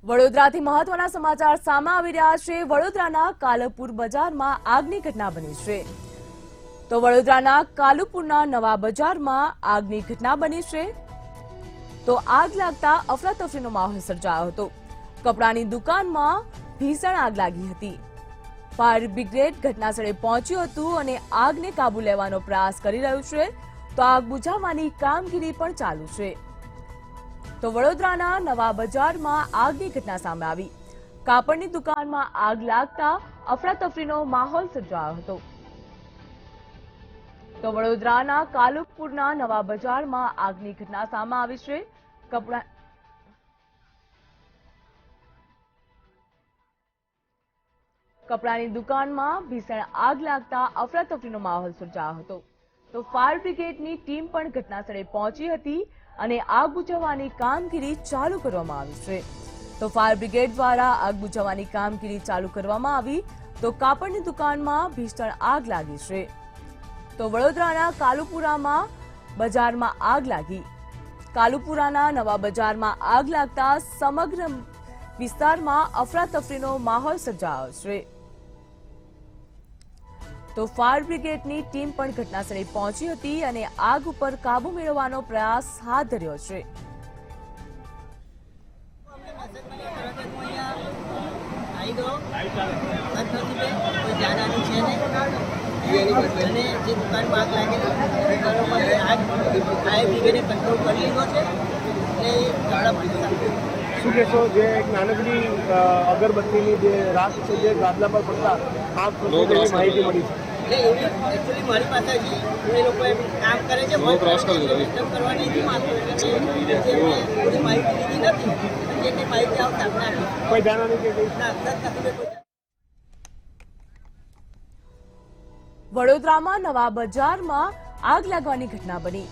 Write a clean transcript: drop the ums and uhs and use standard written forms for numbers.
વડોદરાથી મહત્વના સમાચાર સામે આવી રહ્યા છે। વડોદરાના કાલુપુર બજારમાં આગની ઘટના બની છે। તો વડોદરાના કાલુપુરના નવા બજારમાં આગની ઘટના બની છે। તો આગ લાગતા અફરાતફરીનો માહોલ સર્જાયો હતો। કપડાની દુકાનમાં ભીષણ આગ લાગી હતી। ફાયર બ્રિગેડ ઘટનાસ્થળે પહોંચ્યું હતું અને આગને કાબુ લેવાનો પ્રયાસ કરી રહ્યું છે। તો આગ બુઝાવવાની કામગીરી પણ ચાલુ છે। તો વડોદરાના નવા બજારમાં આગની ઘટના સામે આવી। કાપડની દુકાનમાં આગ લાગતા અફરાતફરીનો માહોલ સર્જાયો હતો। તો વડોદરાના કાલુપુરના નવા બજારમાં આગની ઘટના સામે આવી છે। કપડાની દુકાનમાં ભીષણ આગ લાગતા અફરાતફરીનો માહોલ સર્જાયો હતો। તો ફાયર બ્રિગેડની ટીમ પણ ઘટનાસ્થળે પહોંચી હતી અને આગ બુઝાવવાની કામગીરી ચાલુ કરવામાં આવી છે। તો ફાયર બ્રિગેડ દ્વારા આગ બુઝાવવાની કામગીરી ચાલુ કરવામાં આવી। તો કાપડની દુકાનમાં ભીષણ આગ લાગી છે। તો વડોદરાના કાલુપુરામાં બજારમાં આગ લાગી। કાલુપુરાના નવા બજારમાં આગ લાગતા સમગ્ર વિસ્તારમાં અફરાતફરીનો માહોલ સર્જાયો છે। તો ફાયર બ્રિગેડની ટીમ પણ ઘટનાસ્થળે પહોંચી હતી અને આગ ઉપર કાબુ મેળવવાનો પ્રયાસ હાથ ધર્યો છે। શું કહેશો જે એક નાનકડી અગરબત્તીની જે રાખ છે જે ગાદલા પર પડતા આગ પ્રત્યેની માહિતી મળી છે। एक्चुअली मारी पाता जी ये लोग काम करे છે નો ક્રોસ સિસ્ટમ કરવાની હતી માત્ર પૂરી માહિતી દીધી નથી જેની માહિતી આવતા આપના કોઈ જાણવા નહીં કે ના નથી કોઈ। વડોદરામાં નવા બજારમાં આગ લાગવાની ઘટના બની।